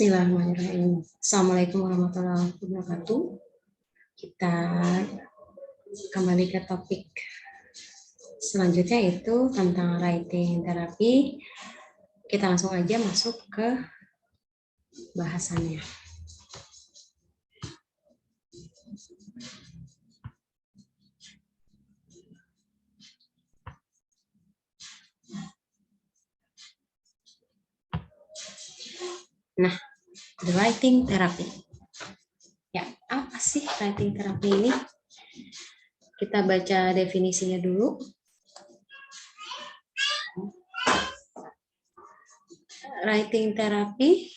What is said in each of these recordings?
Bismillahirrahmanirrahim. Assalamualaikum warahmatullahi wabarakatuh. Kita kembali ke topik selanjutnya, yaitu tentang writing therapy. Kita langsung aja masuk ke bahasannya. Nah, writing therapy. Ya, apa sih writing therapy ini? Kita baca definisinya dulu. Writing therapy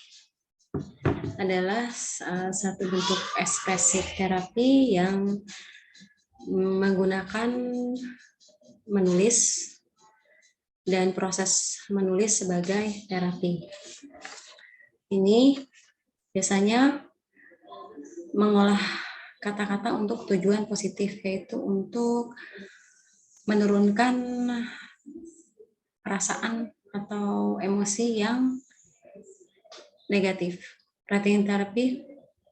adalah satu bentuk ekspresif terapi yang menggunakan menulis dan proses menulis sebagai terapi. Ini biasanya mengolah kata-kata untuk tujuan positif, yaitu untuk menurunkan perasaan atau emosi yang negatif. Writing therapy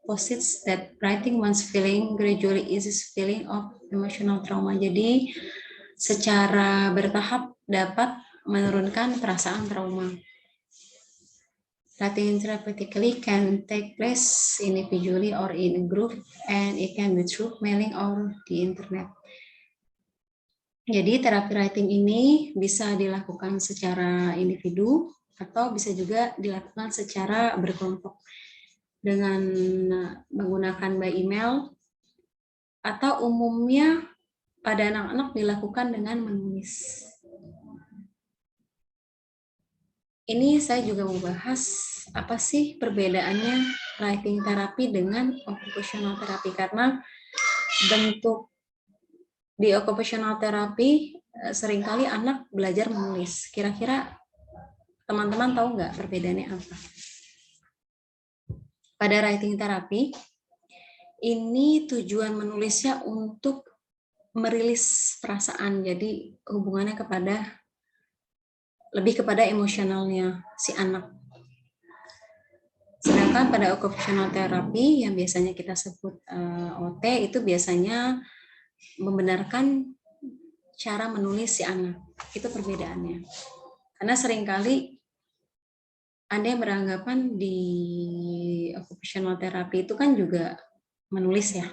posits that writing one's feeling gradually eases feeling of emotional trauma. Jadi secara bertahap dapat menurunkan perasaan trauma. Writing therapeutically can take place individually or in a group, and it can be through mailing or the internet. Jadi terapi writing ini bisa dilakukan secara individu atau bisa juga dilakukan secara berkelompok dengan menggunakan by email, atau umumnya pada anak-anak dilakukan dengan menulis. Ini saya juga mau bahas apa sih perbedaannya writing therapy dengan occupational therapy, karena bentuk di occupational therapy seringkali anak belajar menulis. Kira-kira teman-teman tahu nggak perbedaannya apa? Pada writing therapy, ini tujuan menulisnya untuk merilis perasaan, jadi hubungannya lebih kepada emosionalnya si anak. Sedangkan pada occupational therapy yang biasanya kita sebut OT, itu biasanya membenarkan cara menulis si anak. Itu perbedaannya. Karena seringkali ada yang beranggapan di occupational therapy itu kan juga menulis ya.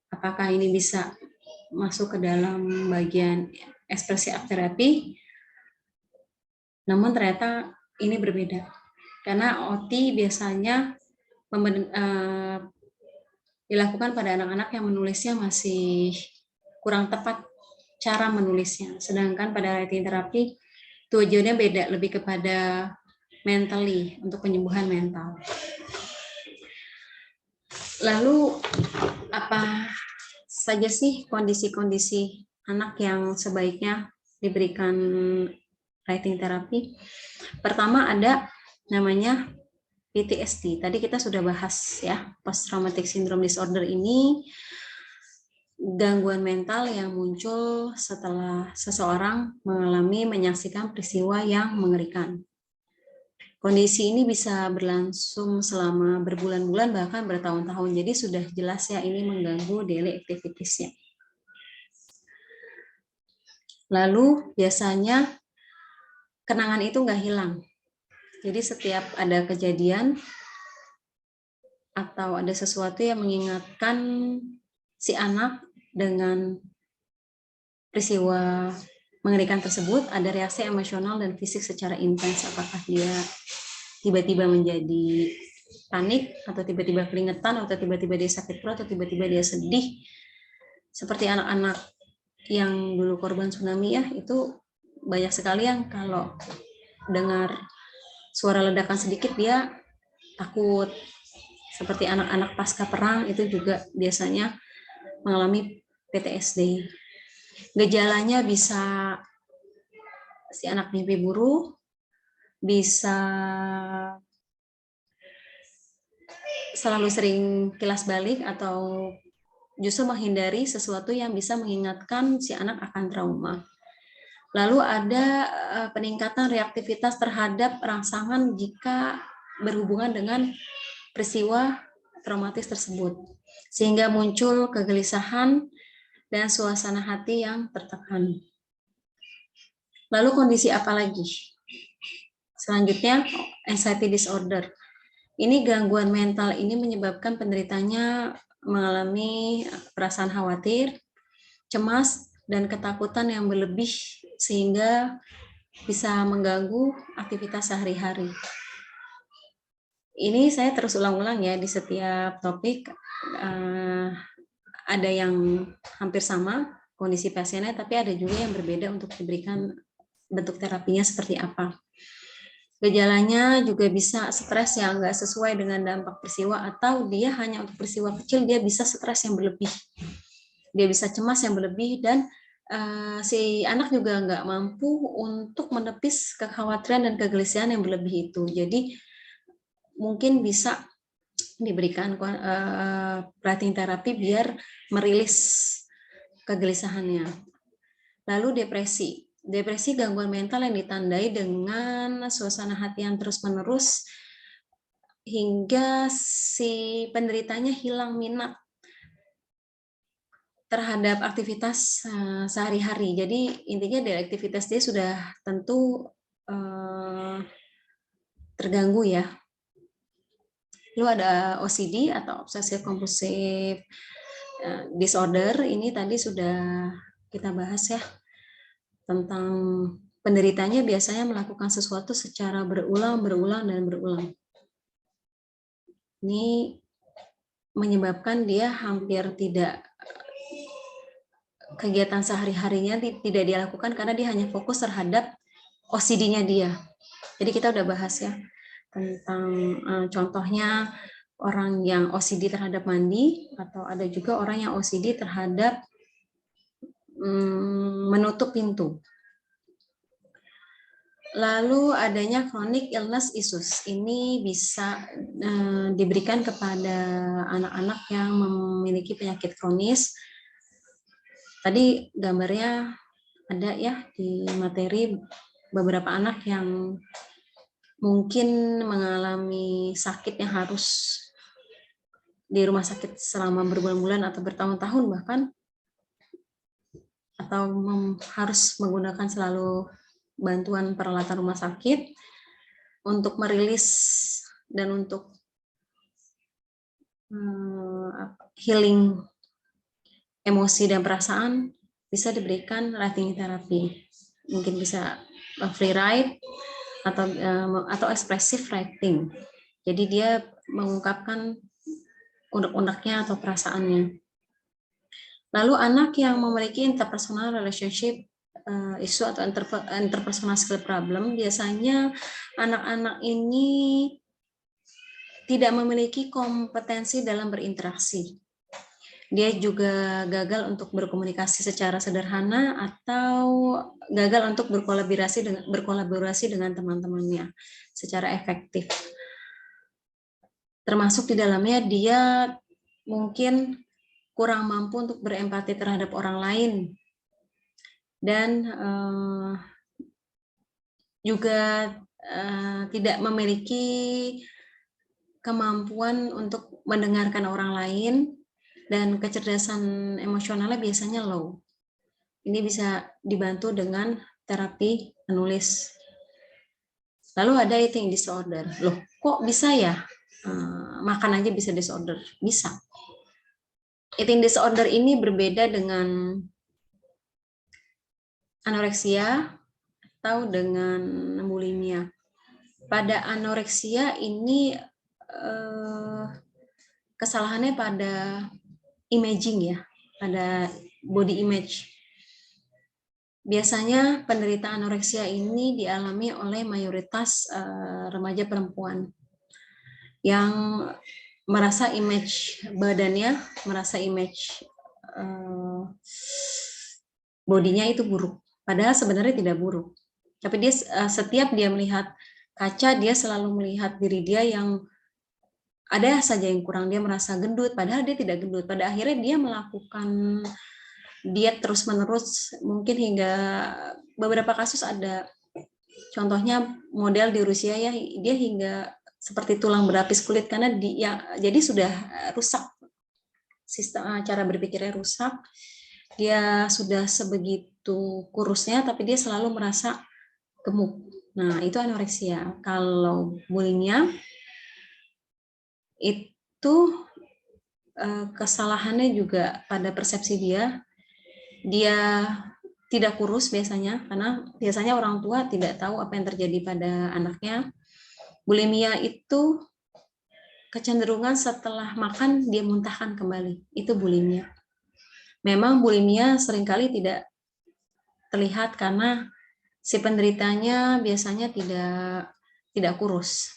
Apakah ini bisa masuk ke dalam bagian ekspresi art therapy? Namun ternyata ini berbeda. Karena OT biasanya dilakukan pada anak-anak yang menulisnya masih kurang tepat cara menulisnya. Sedangkan pada writing therapy tujuannya beda, lebih kepada mentally, untuk penyembuhan mental. Lalu apa saja sih kondisi-kondisi anak yang sebaiknya diberikan writing therapy? Pertama ada namanya PTSD. Tadi kita sudah bahas ya, post traumatic syndrome disorder ini gangguan mental yang muncul setelah seseorang menyaksikan peristiwa yang mengerikan. Kondisi ini bisa berlangsung selama berbulan-bulan bahkan bertahun-tahun. Jadi sudah jelas ya ini mengganggu daily activities-nya. Lalu biasanya kenangan itu nggak hilang. Jadi setiap ada kejadian atau ada sesuatu yang mengingatkan si anak dengan peristiwa mengerikan tersebut, ada reaksi emosional dan fisik secara intens. Apakah dia tiba-tiba menjadi panik, atau tiba-tiba keringetan, atau tiba-tiba dia sakit perut, atau tiba-tiba dia sedih. Seperti anak-anak yang dulu korban tsunami ya, itu banyak sekali yang kalau dengar suara ledakan sedikit dia takut. Seperti anak-anak pasca perang itu juga biasanya mengalami PTSD. Gejalanya bisa si anak mimpi buruk, bisa selalu sering kilas balik, atau justru menghindari sesuatu yang bisa mengingatkan si anak akan trauma. Lalu ada peningkatan reaktivitas terhadap rangsangan jika berhubungan dengan peristiwa traumatis tersebut, sehingga muncul kegelisahan dan suasana hati yang tertekan. Lalu kondisi apa lagi? Selanjutnya, anxiety disorder. Ini gangguan mental ini menyebabkan penderitanya mengalami perasaan khawatir, cemas, dan ketakutan yang berlebih sehingga bisa mengganggu aktivitas sehari-hari. Ini saya terus ulang-ulang ya di setiap topik, ada yang hampir sama kondisi pasiennya, tapi ada juga yang berbeda untuk diberikan bentuk terapinya seperti apa. Gejalanya juga bisa stres yang nggak sesuai dengan dampak peristiwa, atau dia hanya untuk peristiwa kecil dia bisa stres yang berlebih, dia bisa cemas yang berlebih, dan si anak juga nggak mampu untuk menepis kekhawatiran dan kegelisahan yang berlebih itu. Jadi mungkin bisa diberikan writing terapi biar merilis kegelisahannya. Lalu depresi. Depresi gangguan mental yang ditandai dengan suasana hati yang terus-menerus hingga si penderitanya hilang minat terhadap aktivitas sehari-hari. Jadi intinya dari aktivitas dia sudah tentu terganggu ya. Lalu ada OCD atau obsessive compulsive disorder. Ini tadi sudah kita bahas ya, tentang penderitanya biasanya melakukan sesuatu secara berulang. Ini menyebabkan dia hampir tidak, kegiatan sehari-harinya tidak dia lakukan karena dia hanya fokus terhadap OCD-nya dia. Jadi kita udah bahas ya tentang contohnya orang yang OCD terhadap mandi, atau ada juga orang yang OCD terhadap menutup pintu. Lalu adanya chronic illness issues. Ini bisa diberikan kepada anak-anak yang memiliki penyakit kronis. Tadi gambarnya ada ya di materi, beberapa anak yang mungkin mengalami sakit yang harus di rumah sakit selama berbulan-bulan atau bertahun-tahun bahkan, atau harus menggunakan selalu bantuan peralatan rumah sakit untuk merilis dan untuk healing emosi dan perasaan. Bisa diberikan writing therapy, mungkin bisa free write atau expressive writing. Jadi dia mengungkapkan unek-uneknya atau perasaannya. Lalu anak yang memiliki interpersonal relationship issue atau interpersonal skill problem, biasanya anak-anak ini tidak memiliki kompetensi dalam berinteraksi. Dia juga gagal untuk berkomunikasi secara sederhana atau gagal untuk berkolaborasi dengan teman-temannya secara efektif. Termasuk di dalamnya dia mungkin kurang mampu untuk berempati terhadap orang lain, dan juga tidak memiliki kemampuan untuk mendengarkan orang lain, dan kecerdasan emosionalnya biasanya low. Ini bisa dibantu dengan terapi menulis. Lalu ada eating disorder. Loh, kok bisa ya? Makan aja bisa disorder? Bisa. Eating disorder ini berbeda dengan anoreksia atau dengan bulimia. Pada anoreksia ini kesalahannya pada imaging ya, pada body image. Biasanya penderita anoreksia ini dialami oleh mayoritas remaja perempuan yang merasa image badannya, merasa image bodinya itu buruk. Padahal sebenarnya tidak buruk. Tapi dia setiap dia melihat kaca, dia selalu melihat diri dia yang ada saja yang kurang. Dia merasa gendut, padahal dia tidak gendut. Pada akhirnya dia melakukan diet terus-menerus, mungkin hingga beberapa kasus ada. Contohnya model di Rusia ya, dia hingga seperti tulang berlapis kulit karena jadi sudah rusak sistem cara berpikirnya rusak, dia sudah sebegitu kurusnya tapi dia selalu merasa gemuk. Nah, itu anoreksia. Kalau bulimia itu kesalahannya juga pada persepsi dia tidak kurus biasanya, karena biasanya orang tua tidak tahu apa yang terjadi pada anaknya. Bulimia itu kecenderungan setelah makan dia muntahkan kembali, itu bulimia. Memang bulimia seringkali tidak terlihat karena si penderitanya biasanya tidak kurus.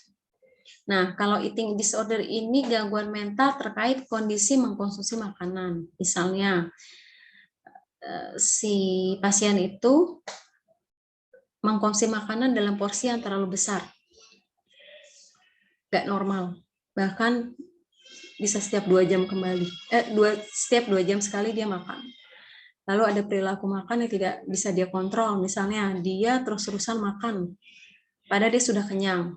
Nah, kalau eating disorder ini gangguan mental terkait kondisi mengkonsumsi makanan. Misalnya, si pasien itu mengkonsumsi makanan dalam porsi yang terlalu besar, nggak normal. Bahkan bisa setiap 2 jam kembali, setiap 2 jam sekali dia makan. Lalu ada perilaku makan yang tidak bisa dia kontrol, misalnya dia terus-terusan makan, padahal dia sudah kenyang,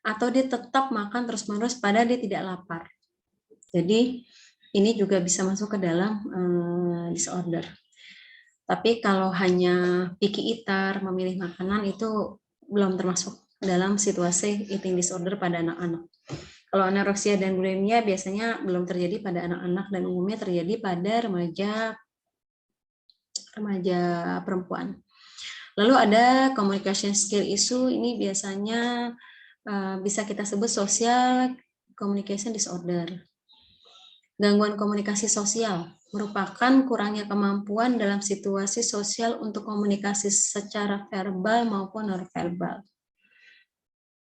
atau dia tetap makan terus-menerus padahal dia tidak lapar. Jadi ini juga bisa masuk ke dalam disorder. Tapi kalau hanya picky eater, memilih makanan, itu belum termasuk dalam situasi eating disorder pada anak-anak. Kalau anoreksia dan bulimia biasanya belum terjadi pada anak-anak dan umumnya terjadi pada remaja perempuan. Lalu ada communication skill issue, ini biasanya bisa kita sebut social communication disorder. Gangguan komunikasi sosial merupakan kurangnya kemampuan dalam situasi sosial untuk komunikasi secara verbal maupun nonverbal.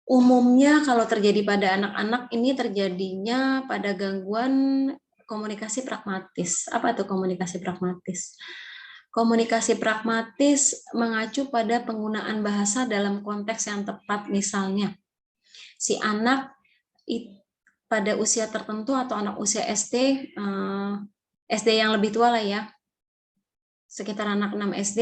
Umumnya kalau terjadi pada anak-anak ini terjadinya pada gangguan komunikasi pragmatis. Apa itu komunikasi pragmatis? Komunikasi pragmatis mengacu pada penggunaan bahasa dalam konteks yang tepat. Misalnya, si anak pada usia tertentu atau anak usia SD yang lebih tua lah ya, sekitar anak 6 SD,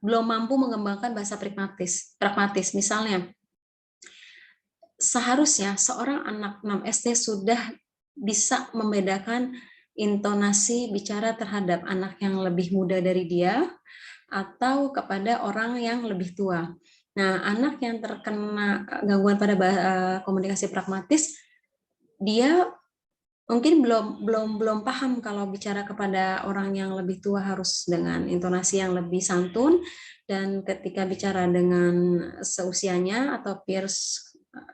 belum mampu mengembangkan bahasa pragmatis. Misalnya, seharusnya seorang anak 6 SD sudah bisa membedakan intonasi bicara terhadap anak yang lebih muda dari dia atau kepada orang yang lebih tua. Nah, anak yang terkena gangguan pada komunikasi pragmatis, dia mungkin belum paham kalau bicara kepada orang yang lebih tua harus dengan intonasi yang lebih santun, dan ketika bicara dengan seusianya atau peers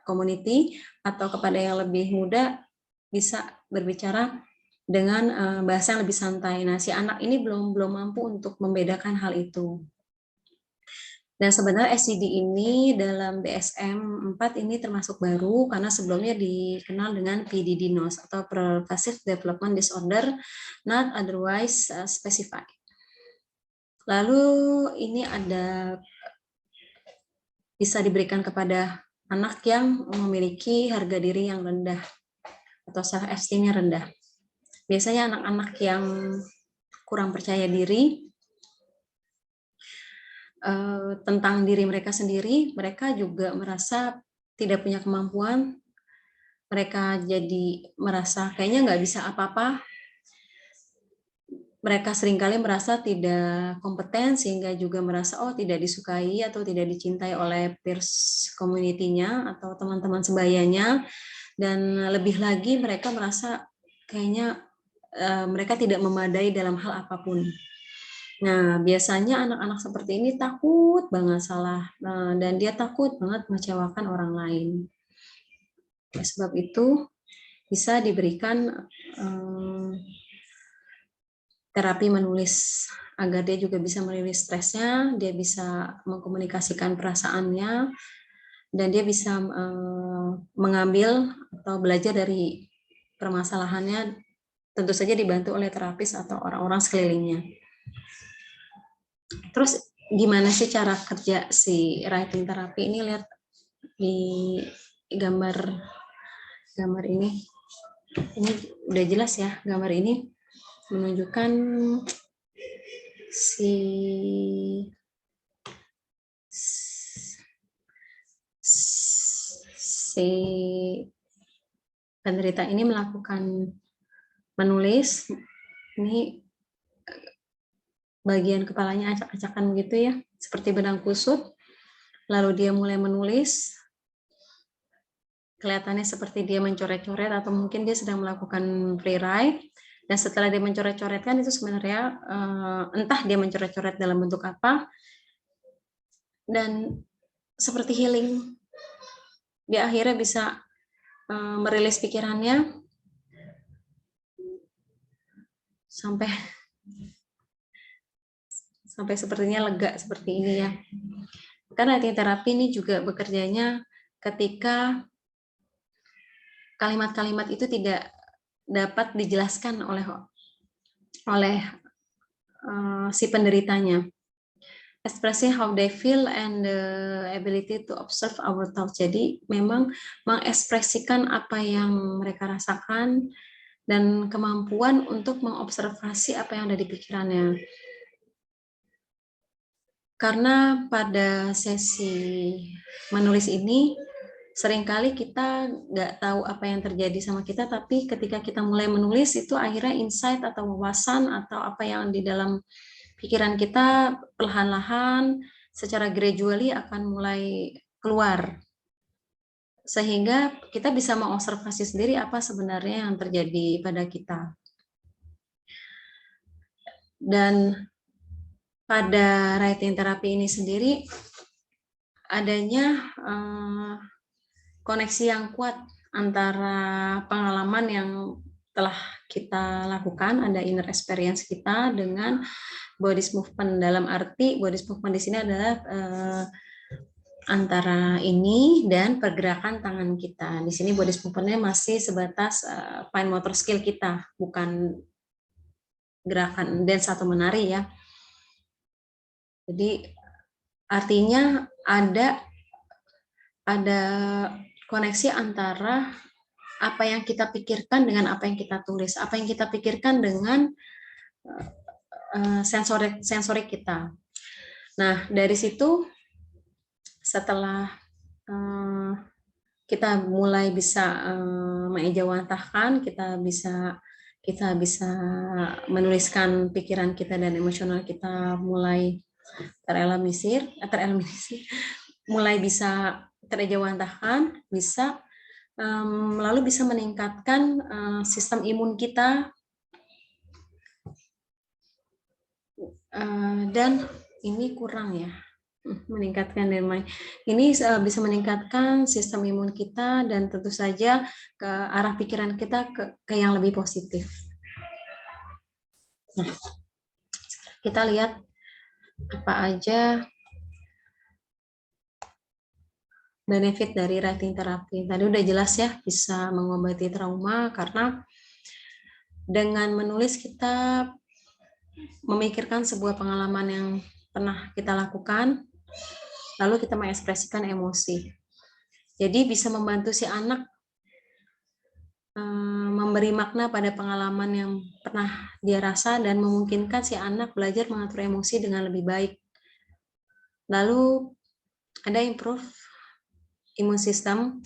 community atau kepada yang lebih muda bisa berbicara dengan bahasa yang lebih santai. Nah, si anak ini belum mampu untuk membedakan hal itu. Dan sebenarnya SCD ini dalam DSM-4 ini termasuk baru karena sebelumnya dikenal dengan PDD-NOS atau Pervasive Development Disorder Not Otherwise Specified. Lalu ini bisa diberikan kepada anak yang memiliki harga diri yang rendah atau self-esteem-nya rendah. Biasanya anak-anak yang kurang percaya diri tentang diri mereka sendiri, mereka juga merasa tidak punya kemampuan, mereka jadi merasa kayaknya nggak bisa apa-apa, mereka seringkali merasa tidak kompeten sehingga juga merasa tidak disukai atau tidak dicintai oleh peers community-nya atau teman-teman sebayanya, dan lebih lagi mereka merasa kayaknya mereka tidak memadai dalam hal apapun. Nah, biasanya anak-anak seperti ini takut banget salah, dan dia takut banget mengecewakan orang lain. Oleh sebab itu, bisa diberikan terapi menulis, agar dia juga bisa merilis stresnya, dia bisa mengkomunikasikan perasaannya, dan dia bisa mengambil atau belajar dari permasalahannya, tentu saja dibantu oleh terapis atau orang-orang sekelilingnya. Terus gimana sih cara kerja si writing terapi ini? Lihat di gambar ini udah jelas ya, gambar ini menunjukkan si penderita ini melakukan menulis, ini bagian kepalanya acak-acakan begitu ya, seperti benang kusut. Lalu dia mulai menulis, kelihatannya seperti dia mencoret-coret atau mungkin dia sedang melakukan free write. Dan setelah dia mencoret-coretkan itu sebenarnya entah dia mencoret-coret dalam bentuk apa, dan seperti healing. Dia akhirnya bisa merilis pikirannya sampai sepertinya lega seperti ini ya. Karena terapi ini juga bekerjanya ketika kalimat-kalimat itu tidak dapat dijelaskan oleh si penderitanya. Expressing how they feel and the ability to observe our thoughts. Jadi memang mengekspresikan apa yang mereka rasakan dan kemampuan untuk mengobservasi apa yang ada di pikirannya. Karena pada sesi menulis ini seringkali kita nggak tahu apa yang terjadi sama kita, tapi ketika kita mulai menulis itu akhirnya insight atau wawasan atau apa yang di dalam pikiran kita perlahan-lahan secara gradually akan mulai keluar. Sehingga kita bisa mengobservasi sendiri apa sebenarnya yang terjadi pada kita. Dan pada writing therapy ini sendiri adanya koneksi yang kuat antara pengalaman yang telah kita lakukan, ada inner experience kita dengan body movement. Dalam arti body movement di sini adalah antara ini dan pergerakan tangan kita. Di sini body movement-nya masih sebatas fine motor skill kita, bukan gerakan dance atau menari ya. Jadi artinya ada koneksi antara apa yang kita pikirkan dengan apa yang kita tulis, apa yang kita pikirkan dengan sensorik kita. Nah, dari situ setelah kita mulai bisa mengejawantahkan, kita bisa menuliskan pikiran kita dan emosional kita mulai tereliminir, mulai bisa terejawantahkan, bisa lalu bisa meningkatkan sistem imun kita, dan ini kurang ya, meningkatkan ini bisa meningkatkan sistem imun kita dan tentu saja ke arah pikiran kita ke yang lebih positif. Nah, kita lihat apa aja benefit dari writing therapy. Tadi udah jelas ya, bisa mengobati trauma karena dengan menulis kita memikirkan sebuah pengalaman yang pernah kita lakukan, lalu kita mengekspresikan emosi. Jadi bisa membantu si anak memberi makna pada pengalaman yang pernah dia rasa dan memungkinkan si anak belajar mengatur emosi dengan lebih baik. Lalu ada improve imun sistem.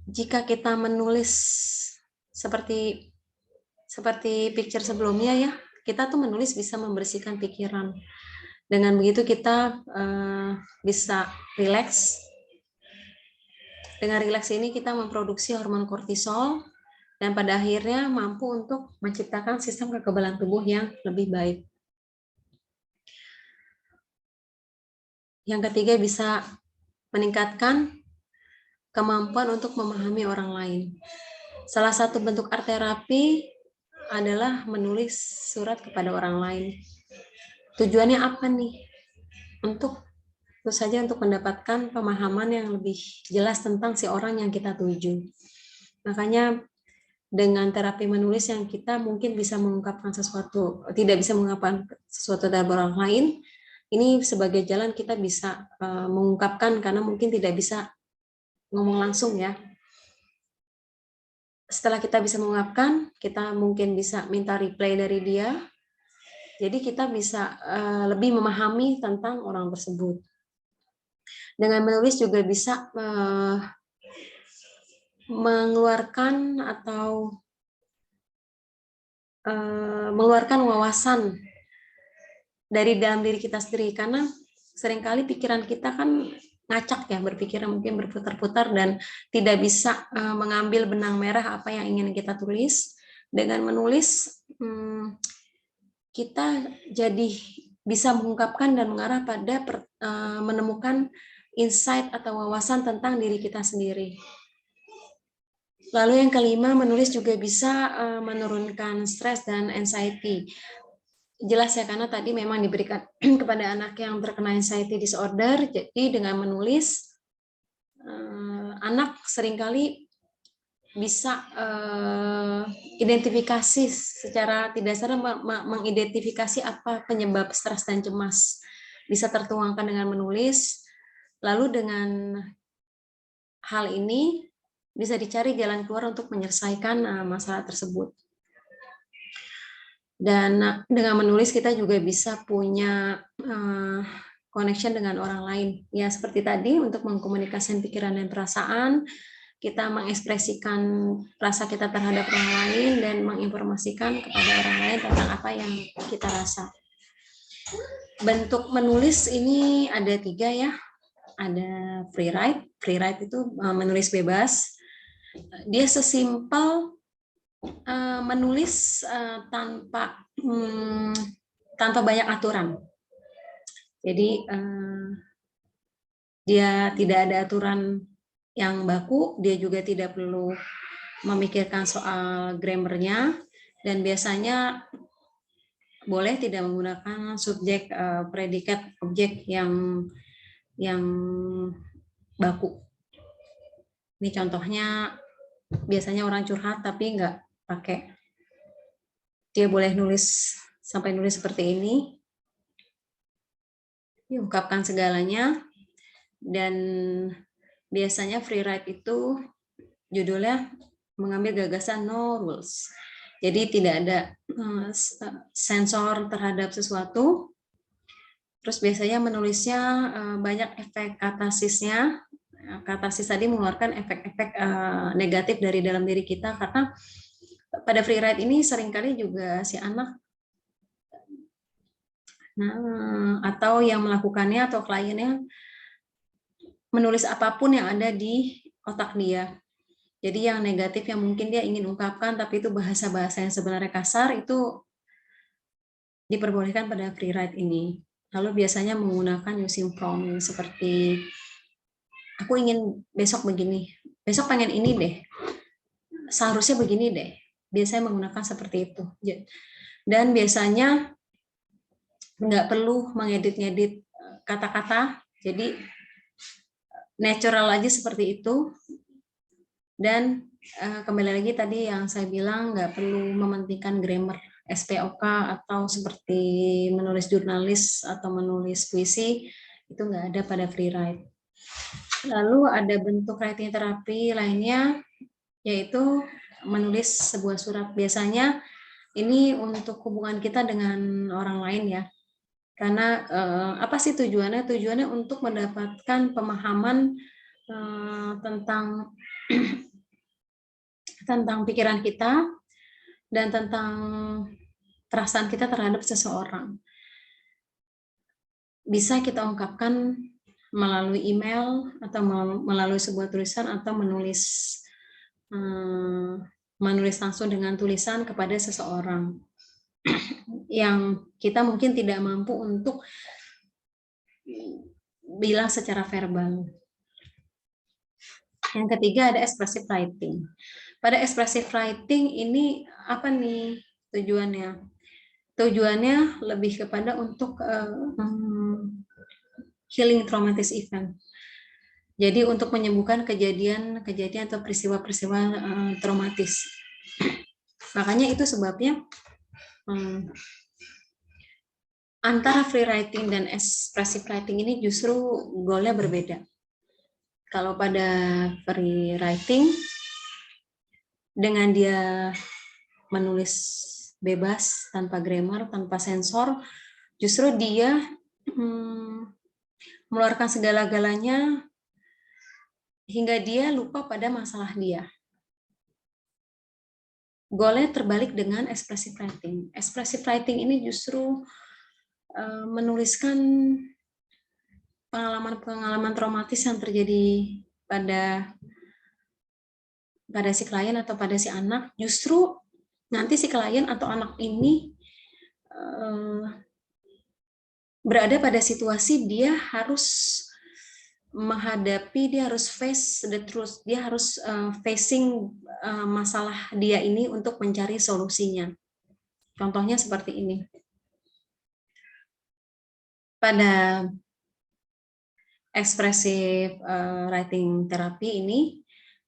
Jika kita menulis seperti picture sebelumnya ya, kita tuh menulis bisa membersihkan pikiran. Dengan begitu kita bisa rileks. Dengan rileks ini kita memproduksi hormon kortisol dan pada akhirnya mampu untuk menciptakan sistem kekebalan tubuh yang lebih baik. Yang ketiga, bisa meningkatkan kemampuan untuk memahami orang lain. Salah satu bentuk art terapi adalah menulis surat kepada orang lain. Tujuannya apa nih? Tentu saja untuk mendapatkan pemahaman yang lebih jelas tentang si orang yang kita tuju. Makanya dengan terapi menulis yang kita mungkin bisa mengungkapkan sesuatu, tidak bisa mengungkapkan sesuatu dari orang lain, ini sebagai jalan kita bisa mengungkapkan karena mungkin tidak bisa ngomong langsung ya. Setelah kita bisa mengungkapkan, kita mungkin bisa minta reply dari dia. Jadi kita bisa lebih memahami tentang orang tersebut. Dengan menulis juga bisa mengeluarkan atau mengeluarkan wawasan dari dalam diri kita sendiri, karena seringkali pikiran kita kan ngacak ya, berpikir mungkin berputar-putar dan tidak bisa mengambil benang merah apa yang ingin kita tulis. Dengan menulis kita jadi bisa mengungkapkan dan mengarah pada menemukan insight atau wawasan tentang diri kita sendiri. Lalu yang kelima, menulis juga bisa menurunkan stres dan anxiety. Jelas ya, karena tadi memang diberikan kepada anak yang terkena anxiety disorder, jadi dengan menulis, anak seringkali bisa identifikasi secara tidak sadar, mengidentifikasi apa penyebab stres dan cemas. Bisa tertuangkan dengan menulis, lalu dengan hal ini bisa dicari jalan keluar untuk menyelesaikan masalah tersebut. Dan dengan menulis kita juga bisa punya connection dengan orang lain. Ya seperti tadi, untuk mengkomunikasikan pikiran dan perasaan, kita mengekspresikan rasa kita terhadap orang lain dan menginformasikan kepada orang lain tentang apa yang kita rasa. Bentuk menulis ini ada 3 ya. Ada free write itu menulis bebas. Dia sesimpel menulis tanpa banyak aturan. Jadi dia tidak ada aturan yang baku, dia juga tidak perlu memikirkan soal grammarnya, dan biasanya boleh tidak menggunakan subjek, predikat, objek yang baku. Ini contohnya, biasanya orang curhat tapi nggak pakai. Dia boleh nulis sampai nulis seperti ini, diungkapkan segalanya, dan biasanya free write itu judulnya mengambil gagasan no rules. Jadi tidak ada sensor terhadap sesuatu. Terus biasanya menulisnya banyak efek katasisnya. Katasis tadi mengeluarkan efek-efek negatif dari dalam diri kita, karena pada free write ini seringkali juga si anak atau yang melakukannya atau kliennya menulis apapun yang ada di otak dia. Jadi yang negatif yang mungkin dia ingin ungkapkan tapi itu bahasa-bahasa yang sebenarnya kasar, itu diperbolehkan pada free write ini. Lalu biasanya menggunakan using prompt seperti aku ingin besok begini, besok pengen ini deh, seharusnya begini deh. Biasanya menggunakan seperti itu. Dan biasanya nggak perlu mengedit-ngedit kata-kata, jadi natural aja seperti itu. Dan kembali lagi tadi yang saya bilang, nggak perlu mementingkan grammar, SPOK, atau seperti menulis jurnalis atau menulis puisi, itu nggak ada pada free write. Lalu ada bentuk writing terapi lainnya, yaitu menulis sebuah surat. Biasanya ini untuk hubungan kita dengan orang lain ya. Karena apa sih tujuannya? Tujuannya untuk mendapatkan pemahaman tentang pikiran kita dan tentang perasaan kita terhadap seseorang. Bisa kita ungkapkan melalui email atau melalui sebuah tulisan, atau menulis langsung dengan tulisan kepada seseorang yang kita mungkin tidak mampu untuk bilang secara verbal. Yang ketiga ada expressive writing. Pada expressive writing ini apa nih tujuannya? Tujuannya lebih kepada untuk healing traumatic event. Jadi untuk menyembuhkan kejadian atau peristiwa-peristiwa traumatis. Makanya itu sebabnya antara free writing dan expressive writing ini justru goalnya berbeda. Kalau pada free writing, dengan dia menulis bebas, tanpa grammar, tanpa sensor, justru dia mengeluarkan segala-galanya hingga dia lupa pada masalah dia. goalnya terbalik dengan expressive writing. Expressive writing ini justru menuliskan pengalaman-pengalaman traumatis yang terjadi pada si klien atau pada si anak. Justru nanti si klien atau anak ini berada pada situasi dia harus menghadapi, dia harus face the truth, dia harus facing masalah dia ini untuk mencari solusinya. Contohnya seperti ini. Pada expressive writing therapy ini,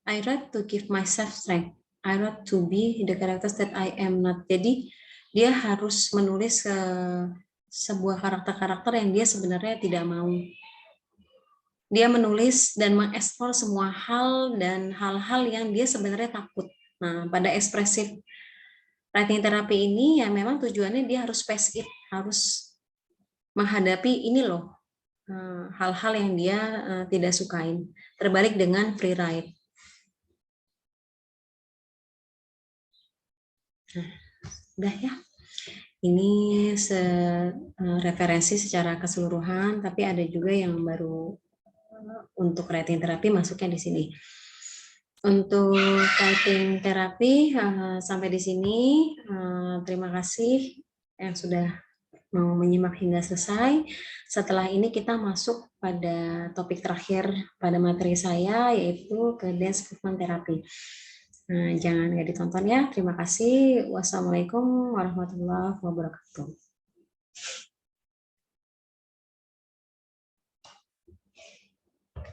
I write to give myself strength. I write to be the characters that I am not. Jadi dia harus menulis sebuah karakter-karakter yang dia sebenarnya tidak mau. Dia menulis dan mengeksplor semua hal dan hal-hal yang dia sebenarnya takut. Nah, pada expressive writing therapy ini ya memang tujuannya dia harus face it, harus menghadapi ini loh hal-hal yang dia tidak sukain. Terbalik dengan free write. Nah, udah ya. Ini referensi secara keseluruhan, tapi ada juga yang baru untuk writing terapi masuknya di sini. Untuk writing terapi sampai di sini. Terima kasih yang sudah mau menyimak hingga selesai. Setelah ini kita masuk pada topik terakhir pada materi saya, yaitu ke dance movement therapy. Nah, jangan nggak ditonton ya. Terima kasih. Wassalamualaikum warahmatullahi wabarakatuh.